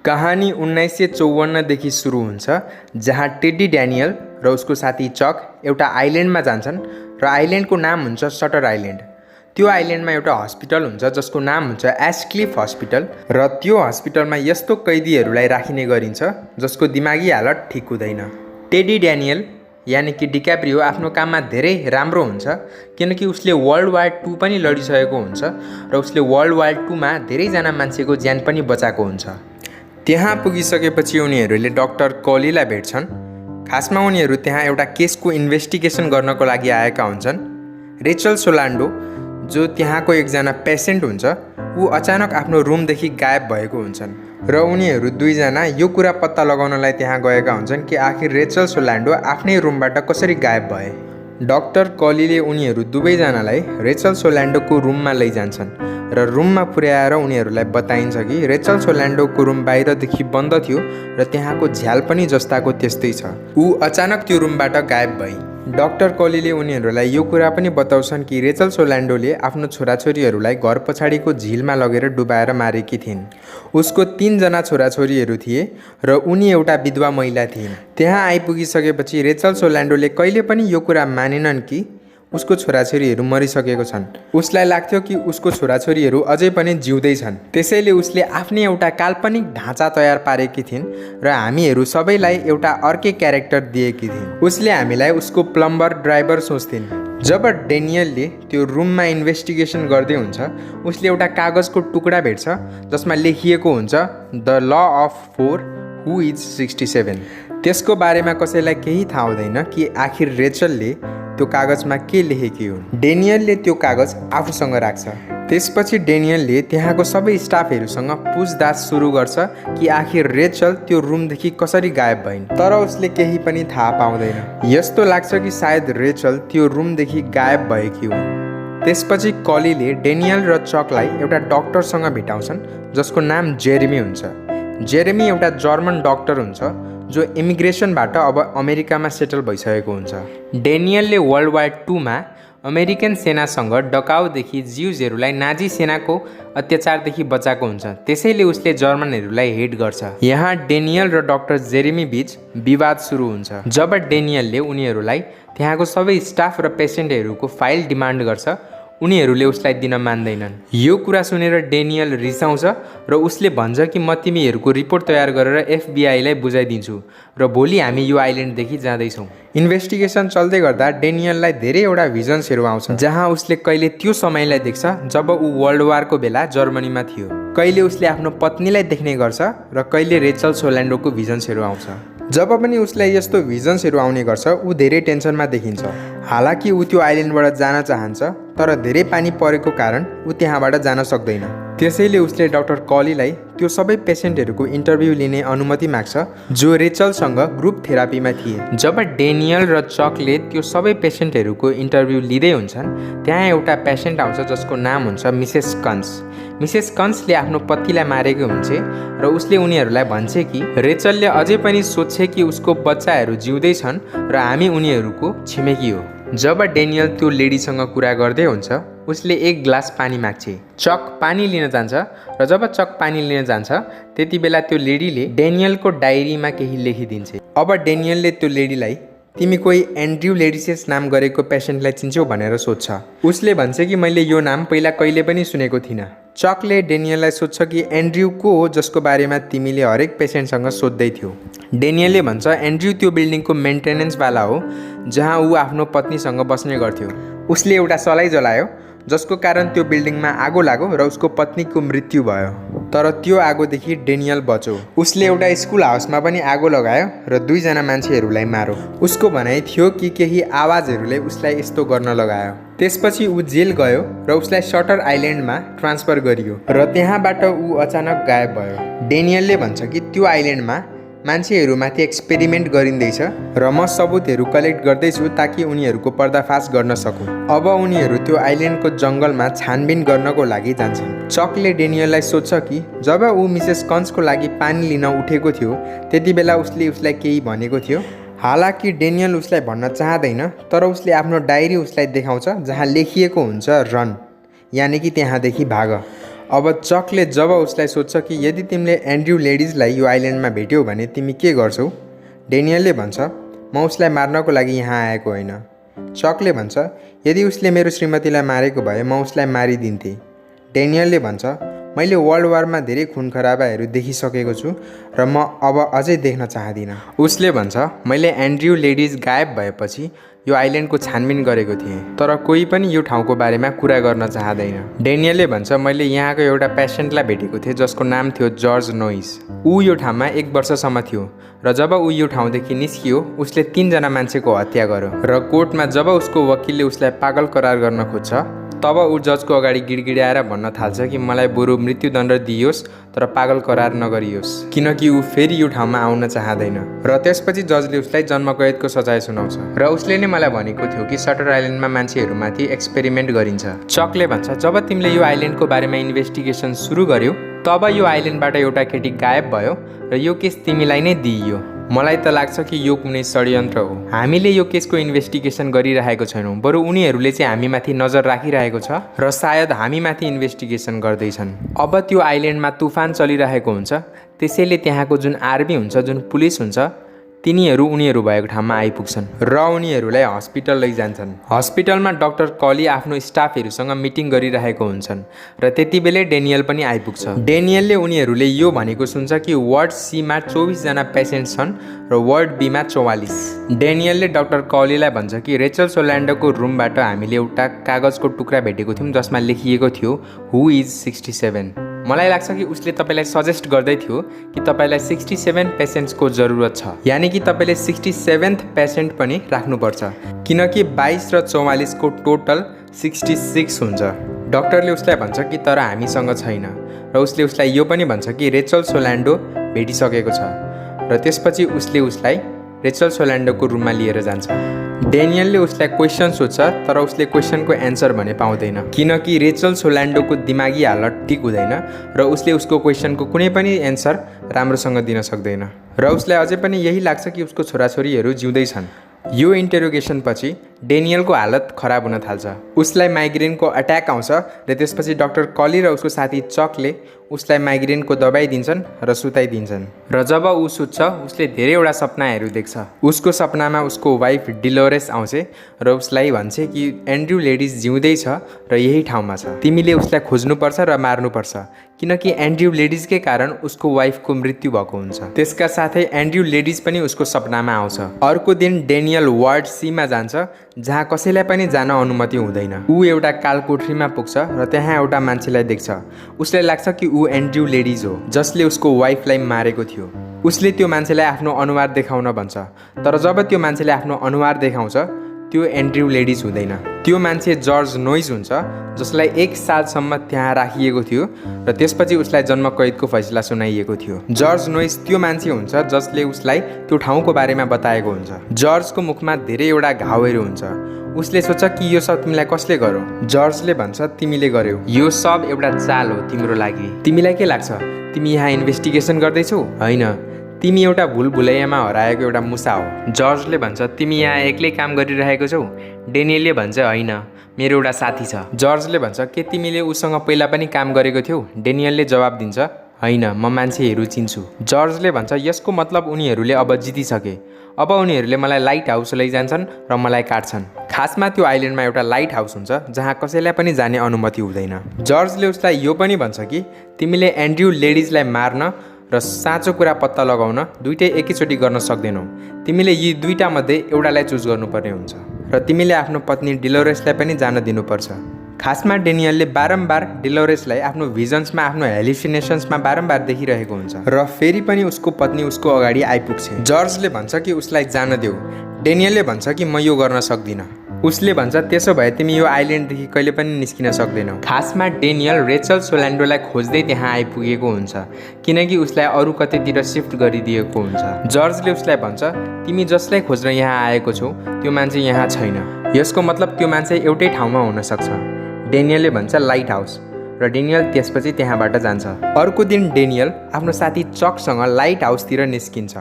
कहानी 1954 देखि सुरु हुन्छ, जहाँ टेडी ड्यानियल र उसको साथी चक एउटा आइल्यान्डमा जान्छन् र आइल्यान्डको नाम हुन्छ सटर आइल्यान्ड। त्यो आइल्यान्डमा एउटा हस्पिटल हुन्छ जसको नाम हुन्छ एस्क्लिफ हस्पिटल र त्यो हस्पिटलमा यस्तो कैदीहरूलाई राखिने गरिन्छ जसको दिमागी हालत ठिक हुँदैन। टेडी ड्यानियल यानि कि डिक्याप्रियो आफ्नो काममा धेरै राम्रो हुन्छ किनकि उसले वर्ल्ड वार 2 पनि लडिसकेको हुन्छ र उसले वर्ल्ड वार 2 मा धेरैजना मान्छेको ज्यान पनि बचाएको हुन्छ। त्यहाँ पुगिसकेपछि उनीहरूले डाक्टर कलीलाई भेट्छन्। खासमा उनीहरू त्यहाँ एउटा केसको इन्भेस्टिगेसन गर्नको लागि आएका हुन्छन्। रेचल सोलान्डो जो त्यहाँको एकजना पेसेन्ट हुन्छ, ऊ अचानक आफ्नो रुमदेखि गायब भएको हुन्छन् र उनीहरू दुईजना यो कुरा पत्ता लगाउनलाई त्यहाँ गएका हुन्छन् कि आखिर रेचल सोलान्डो आफ्नै रुमबाट कसरी गायब भए। डाक्टर कलीले उनीहरू दुवैजनालाई रेचल सोलान्डोको रुममा लैजान्छन् र रुममा पुर्याएर उनीहरूलाई बताइन्छ कि रेचल सोलान्डोको रुम बाहिरदेखि बन्द थियो र त्यहाँको झ्याल पनि जस्ताको त्यस्तै छ। ऊ अचानक त्यो रुमबाट गायब भई। डाक्टर कलीले उनीहरूलाई यो कुरा पनि बताउँछन् कि रेचल सोलान्डोले आफ्नो छोराछोरीहरूलाई घर पछाडिको झिलमा लगेर डुबाएर मारेकी थिइन्। उसको 3 जना छोराछोरीहरू थिए र उनी एउटा विधवा महिला थिइन्। त्यहाँ आइपुगिसकेपछि रेचल सोलान्डोले कहिले पनि यो कुरा मानेनन् कि उसको छोराछोरीहरू मरिसकेको छन्। उसलाई लाग्थ्यो कि उसको छोराछोरीहरू अझै पनि जिउँदै छन्। त्यसैले उसले आफ्नै एउटा काल्पनिक ढाँचा तयार पारेकी थिइन् र हामीहरू सबैलाई एउटा अर्कै क्यारेक्टर दिएकी थिइन्। उसले हामीलाई उसको प्लम्बर ड्राइभर सोच्थिन्। जब डेनियलले त्यो रुममा इन्भेस्टिगेसन गर्दै हुन्छ, उसले एउटा कागजको टुक्रा भेट्छ जसमा लेखिएको हुन्छ the law of 4 who is 67। त्यसको बारेमा कसैलाई केही थाहा हुँदैन कि आखिर रेचलले त्यो कागजमा के लेखेकी हुन्। डेनियलले त्यो कागज आफूसँग राख्छ। त्यसपछि डेनियलले त्यहाँको सबै स्टाफहरूसँग पुछताछ सुरु गर्छ कि आखिर रेचल त्यो रुमदेखि कसरी गायब भइन्, तर उसले केही पनि थाहा पाउँदैन। यस्तो लाग्छ कि सायद रेचल त्यो रुमदेखि गायब भएकी हुन्। त्यसपछि कलीले डेनियल र चकलाई एउटा डाक्टरसँग भेटाउँछन् जसको नाम जेरेमी हुन्छ। जेरेमी एउटा जर्मन डाक्टर हुन्छ जो इमिग्रेसनबाट अब अमेरिकामा सेटल भइसकेको हुन्छ। डेनियलले वर्ल्ड वार 2 मा अमेरिकन सेनासँग डकाउदेखि ज्युजहरूलाई नाजी सेनाको अत्याचारदेखि बचाएको हुन्छ। त्यसैले उसले जर्मनहरूलाई हेट गर्छ। यहाँ डेनियल र डाक्टर जेरेमी बीच विवाद सुरु हुन्छ। जब डेनियलले उनीहरूलाई त्यहाँको सबै स्टाफ र पेसेन्टहरूको फाइल डिमान्ड गर्छ, उनीहरूले उसलाई दिन मान्दैनन्। यो कुरा सुनेर डेनियल रिसाउँछ र उसले भन्छ कि म तिमीहरूको रिपोर्ट तयार गरेर एफबीआईलाई बुझाइदिन्छु र भोलि हामी यो आइल्यान्डदेखि जाँदैछौँ। इन्भेस्टिगेसन चल्दै गर्दा डेनियललाई धेरैवटा भिजन्सहरू आउँछ, जहाँ उसले कहिले त्यो समयलाई देख्छ जब ऊ वर्ल्ड वारको बेला जर्मनीमा थियो। कहिले उसले आफ्नो पत्नीलाई देख्ने गर्छ र कहिले रेचल सोलान्डोको भिजन्सहरू आउँछ। जब पनि उसलाई यस्तो भिजन्सहरू आउने गर्छ, ऊ धेरै टेन्सनमा देखिन्छ। हालाकि ऊ त्यो आइल्यान्डबाट जान चाहन्छ, तर धेरै पानी परेको कारण ऊ त्यहाँबाट जान सक्दैन। त्यसैले उसले डाक्टर कलीलाई त्यो सबै पेसेन्टहरूको इन्टरभ्यू लिने अनुमति माग्छ जो रेचलसँग ग्रुप थेरापीमा थिए। जब डेनियल र चकले त्यो सबै पेसेन्टहरूको इन्टरभ्यू लिँदै हुन्छन्, त्यहाँ एउटा पेसेन्ट आउँछ जसको नाम हुन्छ मिसेस कन्स। मिसेस कन्सले आफ्नो पतिलाई मारेको हुन्छ र उसले उनीहरूलाई भन्छ कि रेचलले अझै पनि सोध्छ कि उसको बच्चाहरू जिउँदै छन् र हामी उनीहरूको छिमेकी हो। जब डेनियल त्यो लेडीसँग कुरा गर्दै हुन्छ, उसले 1 ग्लास पानी माग्छे। चक पानी लिन जान्छ र जब चक पानी लिन जान्छ त्यति बेला त्यो लेडीले डेनियलको डायरीमा केही लेखिदिन्छ। अब डेनियलले त्यो लेडीलाई तिमी कोही एन्ड्रयू लेडिसेस नाम गरेको पेसेन्टलाई चिन्छौ भनेर सोध्छ। उसले भन्छ कि मैले यो नाम पहिला कहिले पनि सुनेको थिइनँ। चकले डेनियललाई सोध्छ कि एन्ड्रयू को हो जसको बारेमा तिमीले हरेक पेसेन्टसँग सोध्दै थियौ। डेनियलले भन्छ एन्ड्रयू त्यो बिल्डिङको मेन्टेनेन्सवाला हो जहाँ ऊ आफ्नो पत्नीसँग बस्ने गर्थ्यो। उसले एउटा सलाई जलायो जसको कारण त्यो बिल्डिङमा आगो लाग्यो र उसको पत्नीको मृत्यु भयो, तर त्यो आगोदेखि डेनियल बच्यो। उसले एउटा स्कुल हाउसमा पनि आगो लगायो र 2 जना मान्छेहरूलाई मार्यो। उसको भनाइ थियो कि केही आवाजहरूले उसलाई यस्तो गर्न लगायो। त्यसपछि ऊ जेल गयो र उसलाई सटर आइल्यान्डमा ट्रान्सफर गरियो र त्यहाँबाट ऊ अचानक गायब भयो। डेनियलले भन्छ कि त्यो आइल्यान्डमा मान्छेहरूमाथि एक्सपेरिमेन्ट गरिँदैछ र म सबुतहरू कलेक्ट गर्दैछु ताकि उनीहरूको पर्दाफास गर्न सकूँ। अब उनीहरू त्यो आइल्यान्डको जङ्गलमा छानबिन गर्नको लागि जान्छन्। चकले डेनियललाई सोध्छ कि जब ऊ मिसेस कन्सको लागि पानी लिन उठेको थियो त्यति बेला उसले उसलाई केही भनेको थियो। हालाकि डेनियल उसलाई भन्न चाहँदैन, तर उसले आफ्नो डायरी उसलाई देखाउँछ जहाँ लेखिएको हुन्छ रन, यानि कि त्यहाँदेखि भाग। अब चकले जब उसलाई सोध्छ कि यदि तिमीले एन्ड्रयू लेडिजलाई यो आइल्यान्डमा भेट्यौ भने तिमी के गर्छौ? डेनियलले भन्छ, म उसलाई मार्नको लागि यहाँ आएको होइन। चकले भन्छ, यदि उसले मेरो श्रीमतीलाई मारेको भए म उसलाई मारिदिन्थेँ। डेनियलले भन्छ, मैले वर्ल्ड वारमा धेरै खुन खराबाहरू देखिसकेको छु र म अब अझै देख्न चाहदिनँ। उसले भन्छ, मैले एन्ड्रयू लेडिज गायब भएपछि यो आइल्यान्डको छानबिन गरेको थिएँ, तर कोही पनि यो ठाउँको बारेमा कुरा गर्न चाहदैन। डेनियलले भन्छ, मैले यहाँको एउटा पेसेन्टलाई भेटेको थिएँ जसको नाम थियो जर्ज नोइस। ऊ यो ठाउँमा 1 वर्षसम्म थियो र जब ऊ यो ठाउँदेखि निस्कियो उसले 3 जना मान्छेको हत्या गर्यो र कोर्टमा जब उसको वकिलले उसलाई पागल करार गर्न खोज्छ तब ऊ जजको अगाडि गिडगिडाएर भन्न थाल्छ कि मलाई बरु मृत्युदण्ड दिइयोस् तर पागल करार नगरियोस्, किनकि ऊ फेरि यो ठाउँमा आउन चाहँदैन। र त्यसपछि जजले उसलाई जन्मकैदको सजाय सुनाउँछ र उसले नै मलाई भनेको थियो कि सटर आइल्यान्डमा मान्छेहरूमाथि एक्सपेरिमेन्ट गरिन्छ। चकले भन्छ, जब तिमीले यो आइल्यान्डको बारेमा इन्भेस्टिगेसन सुरु गर्यौ तब यो आइल्यान्डबाट एउटा केटी गायब भयो र यो केस तिमीलाई नै दिइयो। मलाई त लाग्छ कि यो कुनै षड्यन्त्र हो। हामीले यो केसको इन्भेस्टिगेसन गरिरहेको छैनौँ, बरु उनीहरूले चाहिँ हामीमाथि नजर राखिरहेको छ र सायद हामीमाथि इन्भेस्टिगेसन गर्दैछन्। अब त्यो आइल्यान्डमा तुफान चलिरहेको हुन्छ, त्यसैले त्यहाँको जुन आर्मी हुन्छ, जुन पुलिस हुन्छ, तिनीहरू उनीहरू भएको ठाउँमा आइपुग्छन् र उनीहरूलाई हस्पिटल लैजान्छन्। हस्पिटलमा डाक्टर कली आफ्नो स्टाफहरूसँग मिटिङ गरिरहेको हुन्छन् र त्यति बेलै डेनियल पनि आइपुग्छ। डेनियलले उनीहरूले यो भनेको सुन्छ कि वार्ड सीमा 24 जना पेसेन्ट छन् र वार्ड बीमा 44। डेनियलले डाक्टर कलीलाई भन्छ कि रेचल सोल्यान्डोको रुमबाट हामीले एउटा कागजको टुक्रा भेटेको थियौँ जसमा लेखिएको थियो हु इज 67। मलाई लाग्छ कि उसले तपाईँलाई सजेस्ट गर्दै थियो कि तपाईँलाई 67 पेसेन्ट्सको जरुरत छ, यानि कि तपाईँले 67th पेसेन्ट पनि राख्नुपर्छ, किनकि 22 र 44 को टोटल 66 हुन्छ। डाक्टरले उसलाई भन्छ कि तर हामीसँग छैन र उसले उसलाई यो पनि भन्छ कि रेचल सोल्यान्डो भेटिसकेको छ र त्यसपछि उसले उसलाई रेचल सोल्यान्डोको रुममा लिएर जान्छ। डेनियलले उसलाई क्वेसन सोध्छ तर उसले क्वेसनको एन्सर भने पाउँदैन, किनकि रेचल सोल्यान्डोको दिमागी हालत ठिक हुँदैन र उसले उसको क्वेसनको कुनै पनि एन्सर राम्रोसँग दिन सक्दैन र उसलाई अझै पनि यही लाग्छ कि उसको छोराछोरीहरू जिउँदैछन्। यो इन्टरोगेसन पछि डेनियलको हालत खराब हुन थाल्छ। उसलाई माइग्रेनको अट्याक आउँछ र त्यसपछि डाक्टर कली र उसको साथी चकले उसलाई माइग्रेनको दबाई दिन्छन् र सुताइदिन्छन् र जब ऊ सुत्छ उसले धेरैवटा सपनाहरू देख्छ। उसको सपनामा उसको वाइफ डिलोरेस आउँछ र उसलाई भन्छ कि एन्ड्रयू लेडिज जिउँदैछ र यही ठाउँमा छ, तिमीले उसलाई खोज्नुपर्छ र मार्नुपर्छ, किनकि एन्ड्रयू लेडिजकै कारण उसको वाइफको मृत्यु भएको हुन्छ। त्यसका साथै एन्ड्रयू लेडिज पनि उसको सपनामा आउँछ। अर्को दिन डेनियल वार्ड सीमा जान्छ जहाँ कसैलाई पनि जान अनुमति हुँदैन। ऊ एउटा कालकोठरीमा पुग्छ र त्यहाँ एउटा मान्छेलाई देख्छ। उसलाई लाग्छ कि ऊ एन्ड्रयू लेडिज हो जसले उसको वाइफलाई मारेको थियो। उसले त्यो मान्छेलाई आफ्नो अनुहार देखाउन भन्छ, तर जब त्यो मान्छेले आफ्नो अनुहार देखाउँछ त्यो एन्ड्रयू लेडिज हुँदैन। त्यो मान्छे जर्ज नोइस हुन्छ जसलाई 1 सालसम्म त्यहाँ राखिएको थियो र त्यसपछि उसलाई जन्मकैदको फैसला सुनाइएको थियो। जर्ज नोइस त्यो मान्छे हुन्छ जसले उसलाई त्यो ठाउँको बारेमा बताएको हुन्छ। जर्जको मुखमा धेरैवटा घाउहरू हुन्छ। उसले सोच्छ कि यो सब तिमीलाई कसले गर्यो? जर्जले भन्छ, तिमीले गर्यौ, यो सब एउटा चाल हो तिम्रो लागि। तिमीलाई के लाग्छ तिमी यहाँ इन्भेस्टिगेसन गर्दैछौ? होइन, तिमी एउटा भुलभुलैयामा हराएको एउटा मुसा हो। जर्जले भन्छ, तिमी यहाँ एक्लै काम गरिरहेको छौ? डेनियलले भन्छ, होइन, मेरो एउटा साथी छ। जर्जले भन्छ, के तिमीले उसँग पहिला पनि काम गरेको थियौ? डेनियलले जवाब दिन्छ, होइन, म मान्छेहरू चिन्छु। जर्जले भन्छ, यसको मतलब उनीहरूले अब जितिसके। अब उनीहरूले मलाई लाइट हाउस लैजान्छन् र मलाई काट्छन्। खासमा त्यो आइल्यान्डमा एउटा लाइट हाउस हुन्छ जहाँ कसैलाई पनि जाने अनुमति हुँदैन। जर्जले उसलाई यो पनि भन्छ कि तिमीले एन्ड्रयू लेडिजलाई मार्न र साँचो कुरा पत्ता लगाउन दुइटै एकैचोटि गर्न सक्दैनौ। तिमीले यी दुईटा मध्ये एउटालाई चुज गर्नुपर्ने हुन्छ र तिमीले आफ्नो पत्नी डिलोरेसलाई पनि जान दिनुपर्छ। खासमा डेनियलले बारम्बार डिलोरेसलाई आफ्नो भिजन्समा, आफ्नो हेलुसिनेसन्समा बारम्बार देखिरहेको हुन्छ र फेरि पनि उसको पत्नी उसको अगाडि आइपुग्छ। जर्जले भन्छ कि उसलाई जान देऊ। डेनियलले भन्छ कि म यो गर्न सक्दिनँ। उसले भन्छ, त्यसो भए तिमी यो आइल्यान्डदेखि कहिले पनि निस्किन सक्दैनौ। खासमा डेनियल रेचल सोल्यान्डोलाई खोज्दै त्यहाँ आइपुगेको हुन्छ किनकि उसलाई अरू कतैतिर सिफ्ट गरिदिएको हुन्छ। जर्जले उसलाई भन्छ, तिमी जसलाई खोज्न यहाँ आएको छौ त्यो मान्छे यहाँ छैन। यसको मतलब त्यो मान्छे एउटै ठाउँमा हुन सक्छ। डेनियलले भन्छ, लाइट हाउस, र डेनियल त्यसपछि त्यहाँबाट जान्छ। अर्को दिन डेनियल आफ्नो साथी चकसँग लाइट हाउसतिर निस्किन्छ,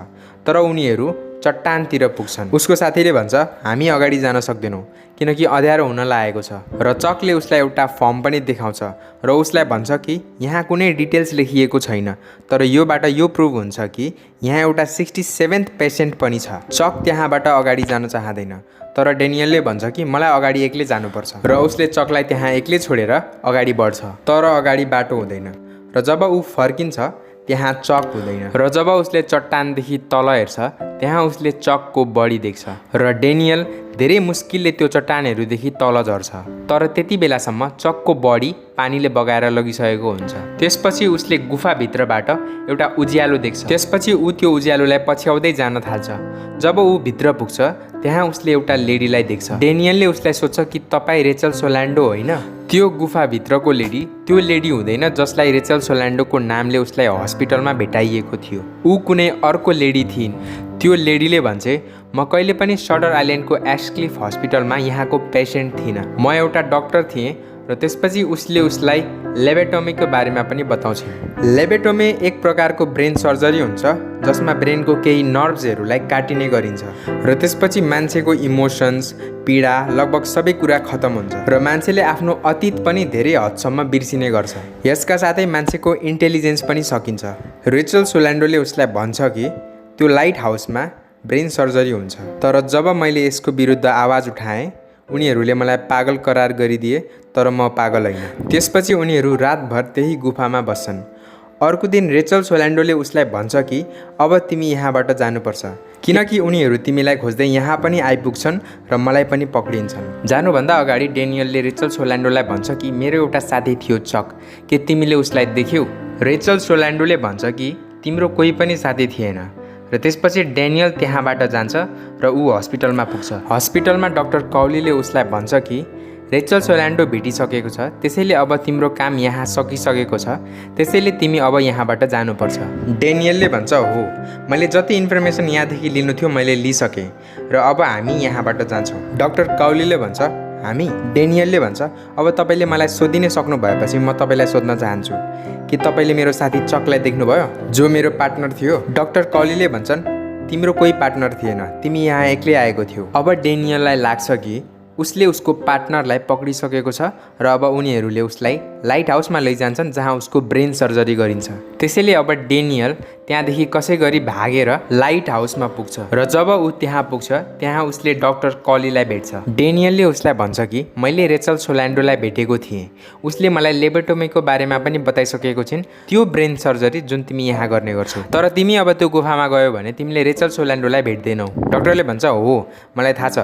तर उनीहरू चट्टानतिर पुग्छन्। उसको साथीले भन्छ हामी अगाडि जान सक्दैनौँ किनकि अँध्यारो हुन लागेको छ र चकले उसलाई एउटा फर्म पनि देखाउँछ र उसलाई भन्छ कि यहाँ कुनै डिटेल्स लेखिएको छैन, तर योबाट यो प्रुभ हुन्छ कि यहाँ एउटा 67th पेसेन्ट पनि छ। चक त्यहाँबाट अगाडि जान चाहँदैन, तर डेनियलले भन्छ कि मलाई अगाडि एक्लै जानुपर्छ र उसले चकलाई त्यहाँ एक्लै छोडेर अगाडि बढ्छ। तर अगाडि बाटो हुँदैन र जब ऊ फर्किन्छ त्यहाँ चक हुँदैन र जब उसले चट्टानदेखि तल हेर्छ त्यहाँ उसले चकको बडी देख्छ र डेनियल धेरै मुस्किलले त्यो चट्टानहरूदेखि तल झर्छ। तर त्यति बेलासम्म चकको बडी पानीले बगाएर लगिसकेको हुन्छ। त्यसपछि उसले गुफाभित्रबाट एउटा उज्यालो देख्छ। त्यसपछि ऊ त्यो उज्यालोलाई पछ्याउँदै जान थाल्छ। जब ऊ भित्र पुग्छ त्यहाँ उसले एउटा लेडीलाई देख्छ। डेनियलले उसलाई सोध्छ कि तपाईँ रेचल सोल्यान्डो होइन? त्यो गुफाभित्रको लेडी त्यो लेडी हुँदैन जसलाई रेचल सोल्यान्डोको नामले उसलाई हस्पिटलमा भेटाइएको थियो। ऊ कुनै अर्को लेडी थिइन्। त्यो लेडीले भन्छे म कहिले पनि सटर आइल्यान्डको एस्क्लिफ हस्पिटलमा यहाँको पेसेन्ट थिइनँ, म एउटा डक्टर थिएँ। र त्यसपछि उसले उसलाई लेबेटोमीको बारेमा पनि बताउँछ। लेबेटोमी एक प्रकारको ब्रेन सर्जरी हुन्छ जसमा ब्रेनको केही नर्भ्सहरूलाई काटिने गरिन्छ र त्यसपछि मान्छेको इमोसन्स, पीडा लगभग सबै कुरा खतम हुन्छ र मान्छेले आफ्नो अतीत पनि धेरै हदसम्म बिर्सिने गर्छ। यसका साथै मान्छेको इन्टेलिजेन्स पनि सकिन्छ। रेचल सोल्यान्डोले उसलाई भन्छ कि त्यो लाइट हाउसमा ब्रेन सर्जरी हुन्छ, तर जब मैले यसको विरुद्ध आवाज उठाएँ उनीहरूले मलाई पागल करार गरिदिए, तर म पागल होइन। त्यसपछि उनीहरू रातभर त्यही गुफामा बस्छन्। अर्को दिन रेचल सोल्यान्डोले उसलाई भन्छ कि अब तिमी यहाँबाट जानुपर्छ किनकि उनीहरू तिमीलाई खोज्दै यहाँ पनि आइपुग्छन् र मलाई पनि पक्रिन्छन्। जानुभन्दा अगाडि डेनियलले रेचल सोल्यान्डोलाई भन्छ कि मेरो एउटा साथी थियो चक, के तिमीले उसलाई देख्यौ? रेचल सोल्यान्डोले भन्छ कि तिम्रो कोही पनि साथी थिएन र त्यसपछि डेनियल त्यहाँबाट जान्छ र ऊ हस्पिटलमा पुग्छ। हस्पिटलमा डाक्टर कौलीले उसलाई भन्छ कि रेचल सोल्यान्डो भेटिसकेको छ, त्यसैले अब तिम्रो काम यहाँ सकिसकेको छ, त्यसैले तिमी अब यहाँबाट जानुपर्छ। डेनियलले भन्छ हो, मैले जति इन्फर्मेसन यहाँदेखि लिनु थियो मैले लिइसकेँ र अब हामी यहाँबाट जान्छौँ। डाक्टर कौलीले भन्छ हामी? डेनियलले भन्छ अब तपाईँले मलाई सोधिनै सक्नु भएपछि म तपाईँलाई सोध्न चाहन्छु कि तपाईँले मेरो साथी चकलाई देख्नुभयो जो मेरो पार्टनर थियो? डाक्टर कौलीले भन्छन् तिम्रो कोही पार्टनर थिएन, तिमी यहाँ एक्लै आएको थियौ। अब डेनियललाई लाग्छ कि उसले उसको पार्टनरलाई पक्रिसकेको छ र अब उनीहरूले उसलाई लाइट हाउसमा लैजान्छन् जहाँ उसको ब्रेन सर्जरी गरिन्छ। त्यसैले अब डेनियल त्यहाँदेखि कसै गरी भागेर लाइट हाउसमा पुग्छ र जब ऊ त्यहाँ पुग्छ त्यहाँ उसले डाक्टर कौलीलाई भेट्छ। डेनियलले उसलाई भन्छ कि मैले रेचल सोल्यान्डोलाई भेटेको थिएँ, उसले मलाई लेबेटोमीको बारेमा पनि बताइसकेको छिन्, त्यो ब्रेन सर्जरी जुन तिमी यहाँ गर्ने गर्छौ, तर तिमी अब त्यो गुफामा गयो भने तिमीले रेचल सोल्यान्डोलाई भेट्दैनौ। डाक्टरले भन्छ हो मलाई थाहा छ,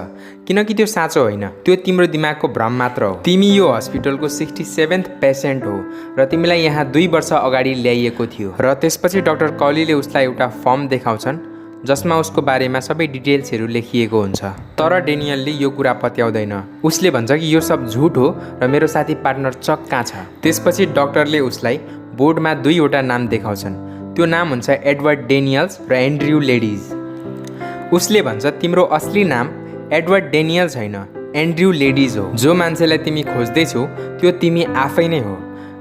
किनकि त्यो साँचो होइन, त्यो तिम्रो दिमागको भ्रम मात्र हो। तिमी यो हस्पिटलको 67th पेसेन्ट हो र तिमीलाई यहाँ 2 वर्ष अगाडि ल्याइएको थियो। र त्यसपछि डाक्टर कौलीले उसलाई एउटा फर्म देखाउँछन् जसमा उसको बारेमा सबै डिटेल्सहरू लेखिएको हुन्छ। तर डेनियलले यो कुरा पत्याउँदैन। उसले भन्छ कि यो सब झुट हो र मेरो साथी पार्टनर चक कहाँ छ। त्यसपछि डाक्टरले उसलाई बोर्डमा 2वटा नाम देखाउँछन्। त्यो नाम हुन्छ एडवर्ड डेनियल्स र एन्ड्रयू लेडिज। उसले भन्छ तिम्रो असली नाम एडवर्ड डेनियल्स होइन, एन्ड्रयू लेडिज हो। जो मान्छेलाई तिमी खोज्दैछौ त्यो तिमी आफै नै हो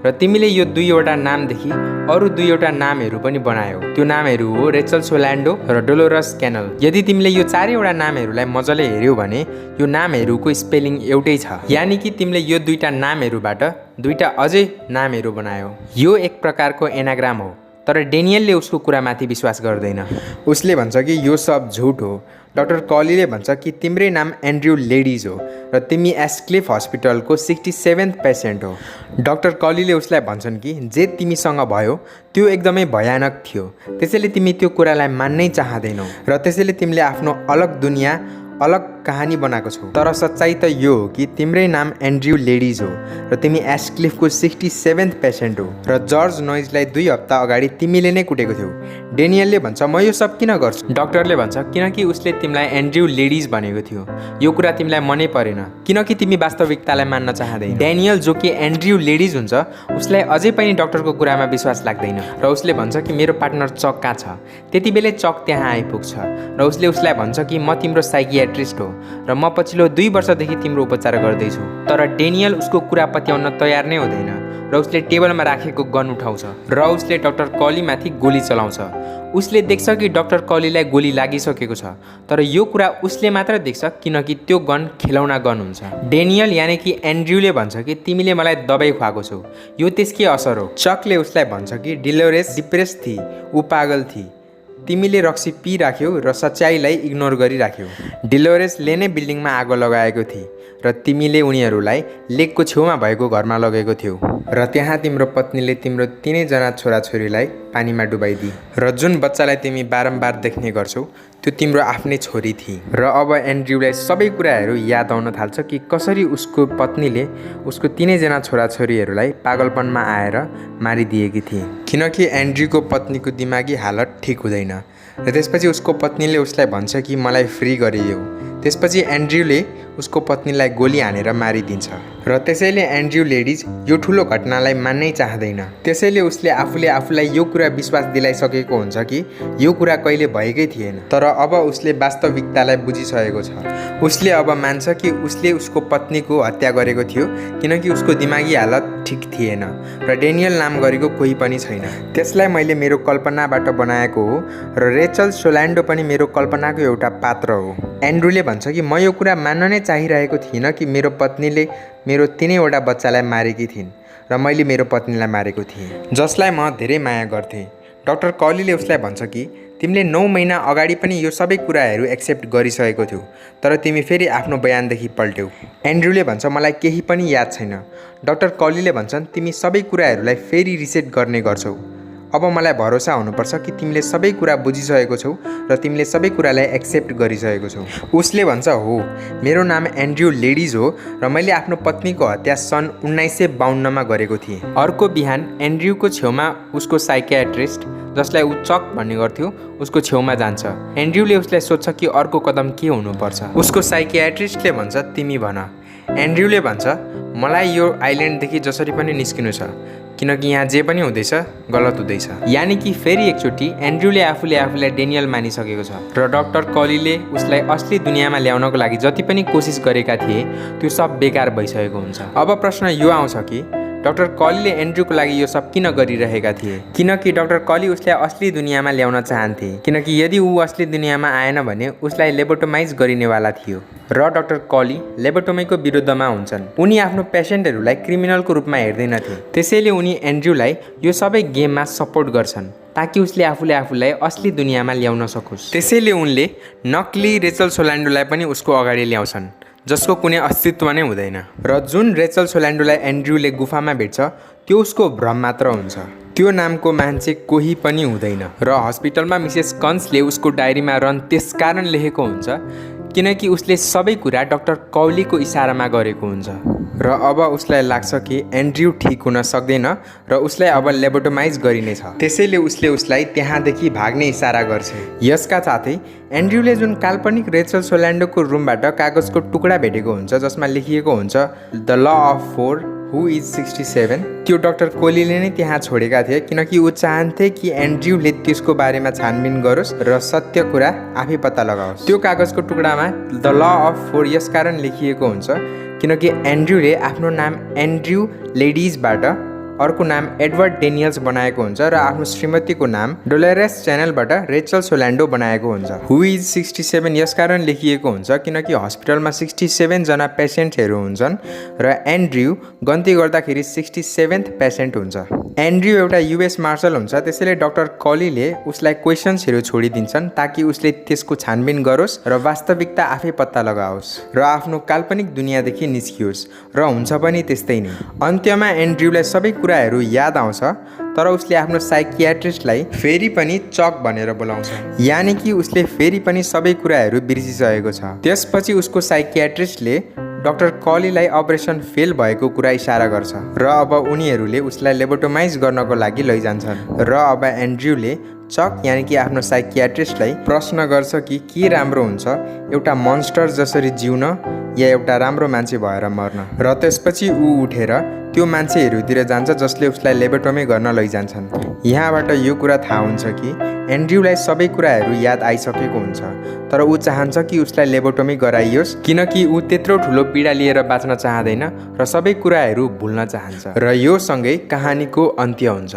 र तिमीले यो 2वटा नामदेखि अरू 2वटा नामहरू पनि बनायौ। त्यो नामहरू हो रेचल सोल्यान्डो र डोलोरस क्यानल। यदि तिमीले यो 4वटा नामहरूलाई मजाले हेऱ्यौ भने यो नामहरूको स्पेलिङ एउटै छ, यानि कि तिमीले यो 2टा नामहरूबाट 2टा अझै नामहरू बनायौ। यो एक प्रकारको एनाग्राम हो। तर डेनियलले उसको कुरामाथि विश्वास गर्दैन। उसले भन्छ कि यो सब झुट हो। डाक्टर कौलीले भन्छ कि तिम्रै नाम एन्ड्रयू लेडिज हो र तिमी एस्क्लिफ हस्पिटलको 67th पेसेन्ट हो। डाक्टर कौलीले उसलाई भन्छन् कि जे तिमीसँग भयो त्यो एकदमै भयानक थियो, त्यसैले तिमी त्यो कुरालाई मान्नै चाहँदैनौ र त्यसैले तिमीले आफ्नो अलग दुनियाँ अलग कहानी बनाएको छौ। तर सच्चाइ त यो हो कि तिम्रै नाम एन्ड्रयू लेडिज हो र तिमी एस्क्लिफको 67th पेसेन्ट हो र जर्ज नोइजलाई 2 हप्ता अगाडि तिमीले नै कुटेको थियौ। डेनियलले भन्छ म यो सब किन गर्छु? डाक्टरले भन्छ किनकि उसले तिमीलाई एन्ड्रयू लेडिज भनेको थियो। यो कुरा तिमीलाई मनै परेन किनकि तिमी वास्तविकतालाई मान्न चाहँदैन। डेनियल जो कि एन्ड्रयू लेडिज हुन्छ उसलाई अझै पनि डाक्टरको कुरामा विश्वास लाग्दैन र उसले भन्छ कि मेरो पार्टनर चक कहाँ छ। त्यति बेलै चक त्यहाँ आइपुग्छ र उसले उसलाई भन्छ कि म तिम्रो साइकियाट्रिस्ट साइकियाट्रिस्ट हो र म पछिल्लो 2 वर्षदेखि तिम्रो उपचार गर्दैछु। तर डेनियल उसको कुरा पत्याउन तयार नै हुँदैन र उसले टेबलमा राखेको गन उठाउँछ र उसले डाक्टर कलीमाथि गोली चलाउँछ। उसले देख्छ कि डाक्टर कलीलाई गोली लागिसकेको छ, तर यो कुरा उसले मात्र देख्छ किनकि त्यो गन खेलौना गन हुन्छ। डेनियल यानि कि एन्ड्र्यूले भन्छ कि तिमीले मलाई दबाई खुवाएको छौ, यो त्यसकै असर हो। चकले उसलाई भन्छ कि डिलोरेस डिप्रेस थिई, ऊ पागल थिई, तिमीले रक्सी पिराख्यौ र सच्चाइलाई इग्नोर गरिराख्यौ। डिलोरेसले नै बिल्डिङमा आगो लगाएको थिए र तिमीले उनीहरूलाई लेकको छेउमा भएको घरमा लगेको थियौ र त्यहाँ तिम्रो पत्नीले तिम्रो 3 जना छोराछोरीलाई पानीमा डुबाइदिए र जुन बच्चालाई तिमी बारम्बार देख्ने गर्छौ त्यो तिम्रो आफ्नै छोरी थिए। र अब एन्ड्र्यूलाई सबै कुराहरू याद आउन थाल्छ कि कसरी उसको पत्नीले उसको 3 जना छोराछोरीहरूलाई पागलपनमा आएर मारिदिएकी थिए, किनकि एन्ड्र्यूको पत्नीको दिमागी हालत ठिक हुँदैन र त्यसपछि उसको पत्नीले उसलाई भन्छ कि मलाई फ्री गरिदेऊ। त्यसपछि एन्ड्र्यूले उसको पत्नीलाई गोली हानेर मारिदिन्छ र त्यसैले एन्ड्र्यू लेडिज यो ठुलो घटनालाई मान्नै चाहँदैन। त्यसैले उसले आफूलाई यो कुरा विश्वास दिलाइसकेको हुन्छ कि यो कुरा कहिले भएकै थिएन, तर अब उसले वास्तविकतालाई बुझिसकेको छ। उसले अब मान्छ कि उसले उसको पत्नीको हत्या गरेको थियो किनकि उसको दिमागी हालत ठिक थिएन र डेनियल नाम गरेको कोही पनि छैन। त्यसलाई मैले मेरो कल्पनाबाट बनाएको हो र रेचल सोल्यान्डो पनि मेरो कल्पनाको एउटा पात्र हो। एन्ड्र्यूले भन्छ कि म यो कुरा मान्न नै चाहिरहेको थिइनँ कि मेरो पत्नीले मेरो 3वटा बच्चालाई मारेकी थिइन् र मैले मेरो पत्नीलाई मारेको थिएँ जसलाई म धेरै माया गर्थेँ। डाक्टर कलीले उसलाई भन्छ कि तिमीले 9 महिना अगाडि पनि यो सबै कुराहरू एक्सेप्ट गरिसकेको थियौ, तर तिमी फेरि आफ्नो बयानदेखि पल्ट्यौ। एन्ड्र्यूले भन्छ मलाई केही पनि याद छैन। डाक्टर कलीले भन्छन् तिमी सबै कुराहरूलाई फेरि रिसेट गर्ने गर्छौ। अब मलाई भरोसा हुनुपर्छ कि तिमीले सबै कुरा बुझिसकेको छौ र तिमीले सबै कुरालाई एक्सेप्ट गरिसकेको छौ। उसले भन्छ हो, मेरो नाम एन्ड्र्यू लेडिज हो र मैले आफ्नो पत्नीको हत्या सन् 1952 गरेको थिएँ। अर्को बिहान एन्ड्र्यूको छेउमा उसको साइकियाट्रिस्ट, जसलाई ऊ चक भन्ने गर्थ्यो, उसको छेउमा जान्छ। एन्ड्र्यूले उसलाई सोध्छ कि अर्को कदम के हुनुपर्छ। उसको साइकियाट्रिस्टले भन्छ तिमी भन। एन्ड्र्यूले भन्छ मलाई यो आइल्यान्डदेखि जसरी पनि निस्किनु छ किनकि यहाँ जे पनि हुँदैछ गलत हुँदैछ। यानि कि फेरि एकचोटि एन्ड्र्यूले आफूलाई डेनियल मानिसकेको छ र डाक्टर कलीले उसलाई असली दुनियाँमा ल्याउनको लागि जति पनि कोसिस गरेका थिए त्यो सब बेकार भइसकेको हुन्छ। अब प्रश्न यो आउँछ कि डाक्टर कलीले एन्ड्र्यूको लागि यो सब किन गरिरहेका थिए? किनकि डाक्टर कली उसलाई असली दुनियाँमा ल्याउन चाहन्थे, किनकि यदि ऊ असली दुनियाँमा आएन भने उसलाई लेबोटोमाइज गरिनेवाला थियो र डाक्टर कली लेबोटोमीको विरुद्धमा हुन्छन्। उनी आफ्नो पेसेन्टहरूलाई क्रिमिनलको रूपमा हेर्दैनथे, त्यसैले उनी एन्ड्र्यूलाई यो सबै गेममा सपोर्ट गर्छन् ताकि उसले आफूलाई असली दुनियाँमा ल्याउन सकोस्। त्यसैले उनले नक्ली रेचल सोल्यान्डोलाई पनि उसको अगाडि ल्याउँछन् जसको कुनै अस्तित्व नै हुँदैन र जुन रेचल सोल्यान्डोलाई एन्ड्र्यूले गुफामा भेट्छ त्यो उसको भ्रम मात्र हुन्छ। त्यो नामको मान्छे कोही पनि हुँदैन र हस्पिटलमा मिसेस कन्सले उसको डायरीमा रन त्यसकारण लेखेको हुन्छ किनकि उसले सबै कुरा डाक्टर कौलीको इसारामा गरेको हुन्छ र अब उसलाई लाग्छ कि एन्ड्र्यू ठिक हुन सक्दैन र उसलाई अब लेबोटोमाइज गरिनेछ। त्यसैले उसले उसलाई त्यहाँदेखि भाग्ने इसारा गर्छ। यसका साथै एन्ड्र्यूले जुन काल्पनिक रेचल सोल्यान्डोको रुमबाट कागजको टुक्रा भेटेको हुन्छ जसमा लेखिएको हुन्छ the law of 4 who is 67, त्यो डाक्टर कोलीले नै त्यहाँ छोडेका थिए किनकि ऊ चाहन्थे कि एन्ड्र्यूले त्यसको बारेमा छानबिन गरोस् र सत्य कुरा आफै पत्ता लगाओस्। त्यो कागजको टुक्रामा द ल अफ 4 यसकारण लेखिएको हुन्छ किनकि एन्ड्र्यूले आफ्नो नाम एन्ड्र्यू लेडिजबाट अर्को नाम एडवर्ड डेनियल्स बनाएको हुन्छ र आफ्नो श्रीमतीको नाम डोलोरेस च्यानलबाट रेचल सोल्यान्डो बनाएको हुन्छ। हु इज 67 यसकारण लेखिएको हुन्छ किनकि हस्पिटलमा 67 जना पेसेन्टहरू हुन्छन् र एन्ड्र्यू गन्ती गर्दाखेरि 67th पेसेन्ट हुन्छ। एन्ड्र्यू एउटा युएस मार्शल हुन्छ, त्यसैले डाक्टर कलीले उसलाई क्वेसन्सहरू छोडिदिन्छन् ताकि उसले त्यसको छानबिन गरोस् र वास्तविकता आफै पत्ता लगाओस् र आफ्नो काल्पनिक दुनियाँदेखि निस्कियोस् र हुन्छ पनि त्यस्तै नै। अन्त्यमा एन्ड्र्यूलाई सबै कुराहरू याद आउँछ तर उसले आफ्नो साइकियाट्रिस्टलाई फेरि पनि चक भनेर बोलाउँछ, यानि कि उसले फेरि पनि सबै कुराहरू बिर्सिसकेको छ। त्यसपछि उसको साइकियाट्रिस्टले डाक्टर कलीलाई अपरेसन फेल भएको कुरा इसारा गर्छ र अब उनीहरूले उसलाई लेबोटोमाइज गर्नको लागि लैजान्छन् र अब एन्ड्र्यूले चक यानि कि आफ्नो साइकियाट्रिस्टलाई प्रश्न गर्छ कि के राम्रो हुन्छ, एउटा मन्स्टर जसरी जिउन या एउटा राम्रो मान्छे भएर मर्न। र त्यसपछि ऊ उठेर त्यो मान्छेहरूतिर जान्छ जसले उसलाई लेबोटोमी गर्न लैजान्छन्। यहाँबाट यो कुरा थाहा हुन्छ कि एन्ड्र्यूलाई सबै कुराहरू याद आइसकेको हुन्छ, तर ऊ चाहन्छ कि उसलाई लेबोटोमी गराइयोस् किनकि ऊ त्यत्रो ठुलो पीडा लिएर बाँच्न चाहँदैन र सबै कुराहरू भुल्न चाहन्छ। र यो सँगै कहानीको अन्त्य हुन्छ।